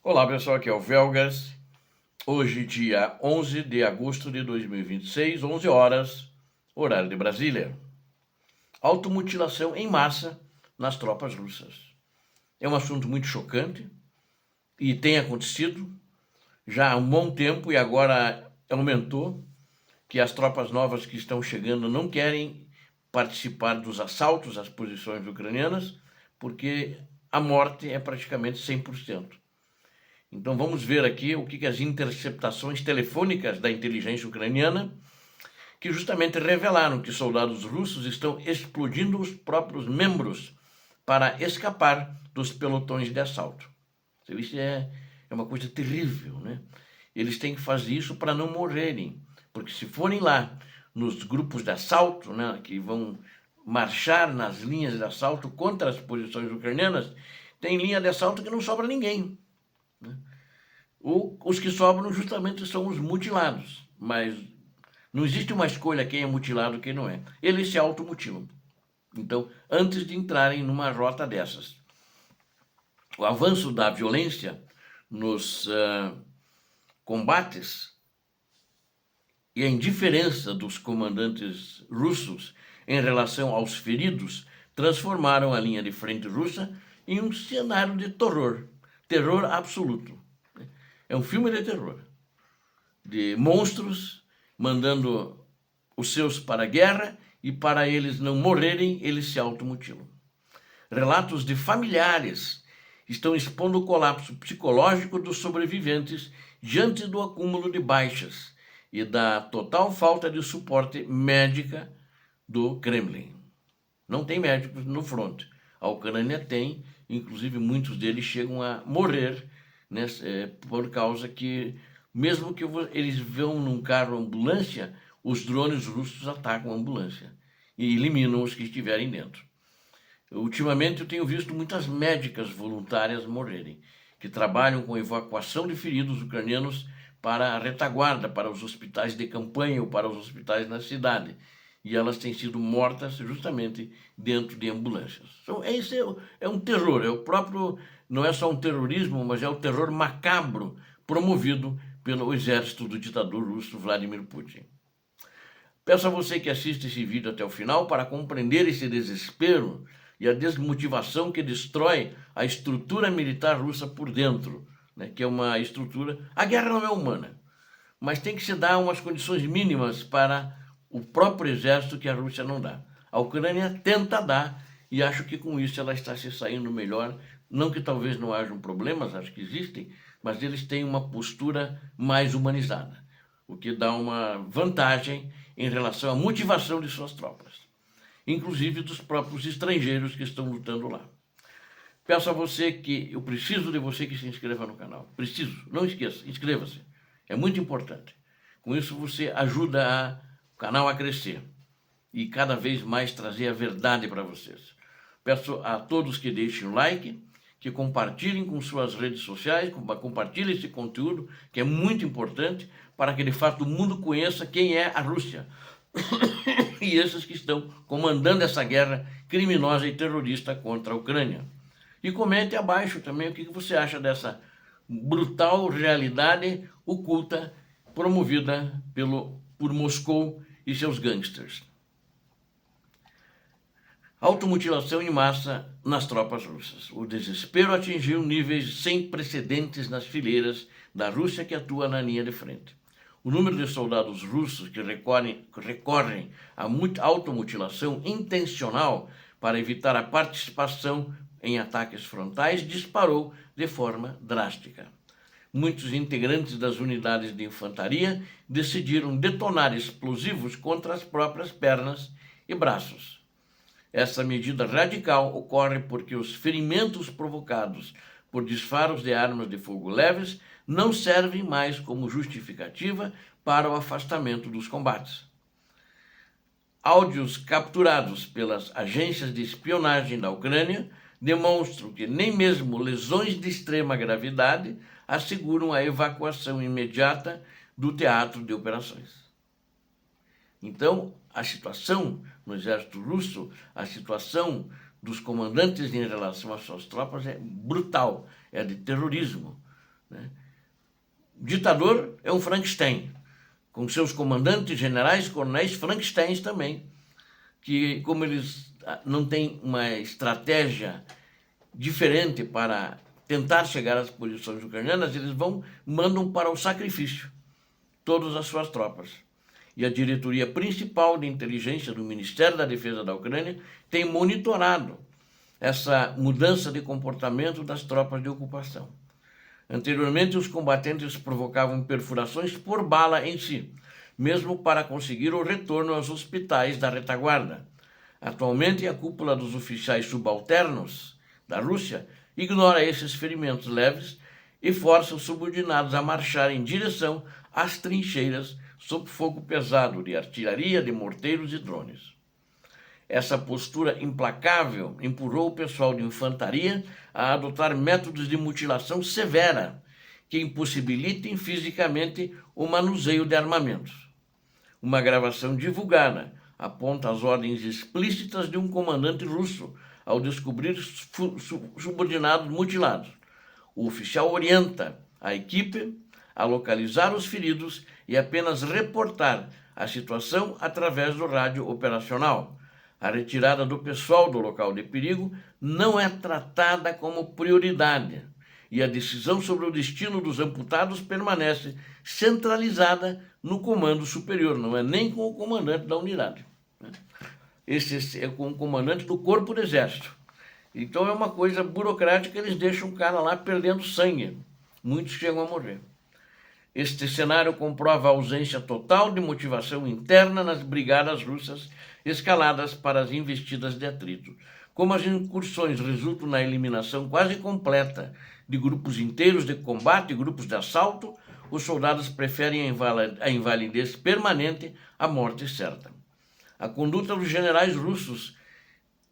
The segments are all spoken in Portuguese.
Olá pessoal, aqui é o Velgas. Hoje, dia 11 de agosto de 2026, 11 horas, horário de Brasília. Automutilação em massa nas tropas russas. É um assunto muito chocante e tem acontecido já há um bom tempo e agora aumentou, que as tropas novas que estão chegando não querem participar dos assaltos às posições ucranianas porque a morte é praticamente 100%. Então vamos ver aqui o que as interceptações telefônicas da inteligência ucraniana, que justamente revelaram que soldados russos estão explodindo os próprios membros para escapar dos pelotões de assalto. Isso é uma coisa terrível, né? Eles têm que fazer isso para não morrerem, porque se forem lá nos grupos de assalto, né, que vão marchar nas linhas de assalto contra as posições ucranianas, tem linha de assalto que não sobra ninguém. Os que sobram justamente são os mutilados, mas não existe uma escolha quem é mutilado e quem não é. Eles se automutilam. Então, antes de entrarem numa rota dessas, o avanço da violência nos combates e a indiferença dos comandantes russos em relação aos feridos transformaram a linha de frente russa em um cenário de terror, terror absoluto. É um filme de terror, de monstros mandando os seus para a guerra e para eles não morrerem, eles se automutilam. Relatos de familiares estão expondo o colapso psicológico dos sobreviventes diante do acúmulo de baixas e da total falta de suporte médica do Kremlin. Não tem médicos no fronte. A Ucrânia tem, inclusive muitos deles chegam a morrer, né, por causa que, mesmo que eles vão num carro ambulância, os drones russos atacam a ambulância e eliminam os que estiverem dentro. Ultimamente eu tenho visto muitas médicas voluntárias morrerem, que trabalham com evacuação de feridos ucranianos para a retaguarda, para os hospitais de campanha ou para os hospitais na cidade. E elas têm sido mortas justamente dentro de ambulâncias. Então, esse é um terror, é o próprio, não é só um terrorismo, mas é o terror macabro promovido pelo exército do ditador russo Vladimir Putin. Peço a você que assista esse vídeo até o final para compreender esse desespero e a desmotivação que destrói a estrutura militar russa por dentro, né, que é uma estrutura... A guerra não é humana, mas tem que se dar umas condições mínimas para o próprio exército que a Rússia não dá. A Ucrânia tenta dar e acho que com isso ela está se saindo melhor. Não que talvez não hajam problemas, acho que existem, mas eles têm uma postura mais humanizada, o que dá uma vantagem em relação à motivação de suas tropas, inclusive dos próprios estrangeiros que estão lutando lá. Peço a você que, eu preciso de você que se inscreva no canal. Preciso, não esqueça, inscreva-se. É muito importante. Com isso você ajuda o canal a crescer e cada vez mais trazer a verdade para vocês. Peço a todos que deixem o like, que compartilhem com suas redes sociais, compartilhem esse conteúdo, que é muito importante, para que de fato o mundo conheça quem é a Rússia e esses que estão comandando essa guerra criminosa e terrorista contra a Ucrânia. E comente abaixo também o que você acha dessa brutal realidade oculta promovida por Moscou e seus gangsters. Automutilação em massa nas tropas russas. O desespero atingiu níveis sem precedentes nas fileiras da Rússia que atua na linha de frente. O número de soldados russos que recorrem à automutilação intencional para evitar a participação em ataques frontais disparou de forma drástica. Muitos integrantes das unidades de infantaria decidiram detonar explosivos contra as próprias pernas e braços. Essa medida radical ocorre porque os ferimentos provocados por disparos de armas de fogo leves não servem mais como justificativa para o afastamento dos combates. Áudios capturados pelas agências de espionagem da Ucrânia demonstram que nem mesmo lesões de extrema gravidade asseguram a evacuação imediata do teatro de operações. Então, a situação no exército russo, a situação dos comandantes em relação às suas tropas é brutal, é de terrorismo. né? Ditador é um Frankenstein, com seus comandantes, generais, coronéis, Frankensteins também, que como eles não têm uma estratégia diferente para tentar chegar às posições ucranianas, eles mandam para o sacrifício todas as suas tropas. E a diretoria principal de inteligência do Ministério da Defesa da Ucrânia tem monitorado essa mudança de comportamento das tropas de ocupação. Anteriormente, os combatentes provocavam perfurações por bala em si, mesmo para conseguir o retorno aos hospitais da retaguarda. Atualmente, a cúpula dos oficiais subalternos da Rússia ignora esses ferimentos leves e força os subordinados a marchar em direção às trincheiras sob fogo pesado de artilharia, de morteiros e drones. Essa postura implacável empurrou o pessoal de infantaria a adotar métodos de mutilação severa que impossibilitem fisicamente o manuseio de armamentos. Uma gravação divulgada aponta as ordens explícitas de um comandante russo ao descobrir subordinados mutilados. O oficial orienta a equipe a localizar os feridos e apenas reportar a situação através do rádio operacional. A retirada do pessoal do local de perigo não é tratada como prioridade e a decisão sobre o destino dos amputados permanece centralizada no comando superior, não é nem com o comandante da unidade. Esse é com o comandante do Corpo do Exército. Então é uma coisa burocrática, eles deixam o cara lá perdendo sangue. Muitos chegam a morrer. Este cenário comprova a ausência total de motivação interna nas brigadas russas escaladas para as investidas de atrito. Como as incursões resultam na eliminação quase completa de grupos inteiros de combate e grupos de assalto, os soldados preferem a invalidez permanente à morte certa. A conduta dos generais russos,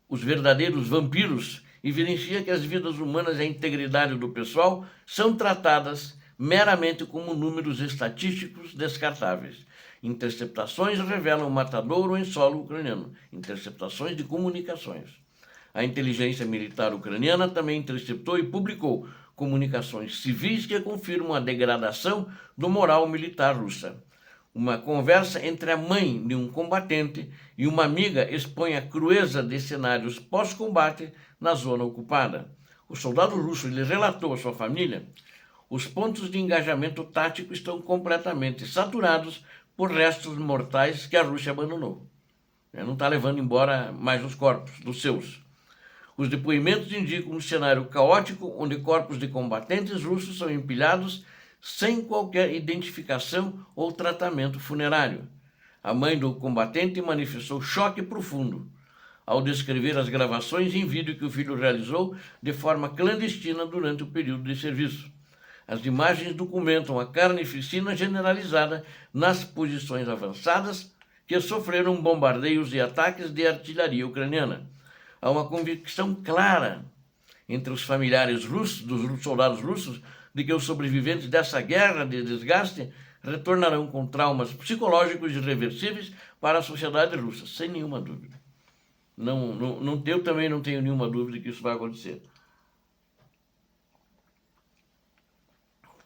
os verdadeiros vampiros, evidencia que as vidas humanas e a integridade do pessoal são tratadas meramente como números estatísticos descartáveis. Interceptações revelam matadouro em solo ucraniano. Interceptações de comunicações. A inteligência militar ucraniana também interceptou e publicou comunicações civis que confirmam a degradação do moral militar russa. Uma conversa entre a mãe de um combatente e uma amiga expõe a crueza de cenários pós-combate na zona ocupada. O soldado russo lhe relatou à sua família: os pontos de engajamento tático estão completamente saturados por restos mortais que a Rússia abandonou. Não está levando embora mais os corpos dos seus. Os depoimentos indicam um cenário caótico onde corpos de combatentes russos são empilhados sem qualquer identificação ou tratamento funerário. A mãe do combatente manifestou choque profundo ao descrever as gravações em vídeo que o filho realizou de forma clandestina durante o período de serviço. As imagens documentam a carnificina generalizada nas posições avançadas que sofreram bombardeios e ataques de artilharia ucraniana. Há uma convicção clara entre os familiares russos, dos soldados russos, de que os sobreviventes dessa guerra de desgaste retornarão com traumas psicológicos irreversíveis para a sociedade russa, sem nenhuma dúvida. Eu também não tenho nenhuma dúvida que isso vai acontecer.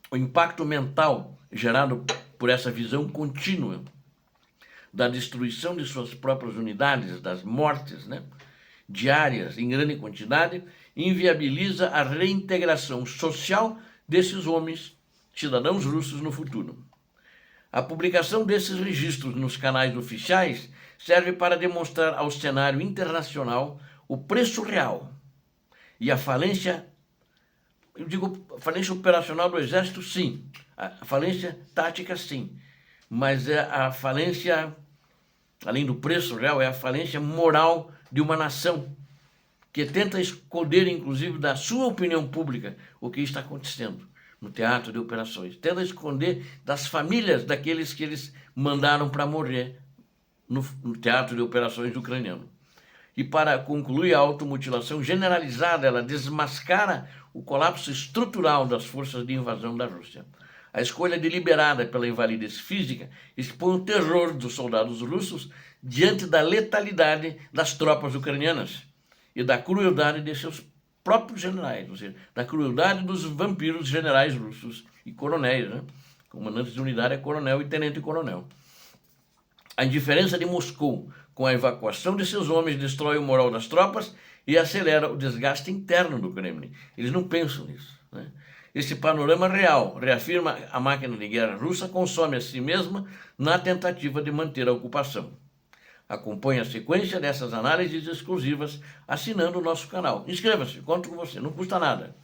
O impacto mental gerado por essa visão contínua da destruição de suas próprias unidades, das mortes, diárias em grande quantidade, inviabiliza a reintegração social desses homens, cidadãos russos, no futuro. A publicação desses registros nos canais oficiais serve para demonstrar ao cenário internacional o preço real e a falência, eu digo falência operacional do Exército, sim, a falência tática, sim, mas é a falência, além do preço real, é a falência moral de uma nação que tenta esconder, inclusive, da sua opinião pública o que está acontecendo no teatro de operações. Tenta esconder das famílias daqueles que eles mandaram para morrer no teatro de operações ucraniano. E para concluir, a automutilação generalizada, ela desmascara o colapso estrutural das forças de invasão da Rússia. A escolha deliberada pela invalidez física expõe o terror dos soldados russos diante da letalidade das tropas ucranianas e da crueldade de seus próprios generais, ou seja, da crueldade dos vampiros generais russos e coronéis, né? Comandantes de unidade é coronel e tenente-coronel. A indiferença de Moscou com a evacuação de seus homens destrói o moral das tropas e acelera o desgaste interno do Kremlin. Eles não pensam nisso, né? Esse panorama real reafirma a máquina de guerra russa consome a si mesma na tentativa de manter a ocupação. Acompanhe a sequência dessas análises exclusivas assinando o nosso canal. Inscreva-se, conto com você, não custa nada.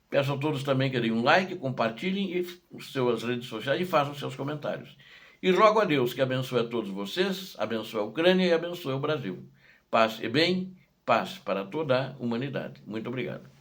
Peço a todos também que deem um like, compartilhem as suas redes sociais e façam seus comentários. E rogo a Deus que abençoe a todos vocês, abençoe a Ucrânia e abençoe o Brasil. Paz e bem, paz para toda a humanidade. Muito obrigado.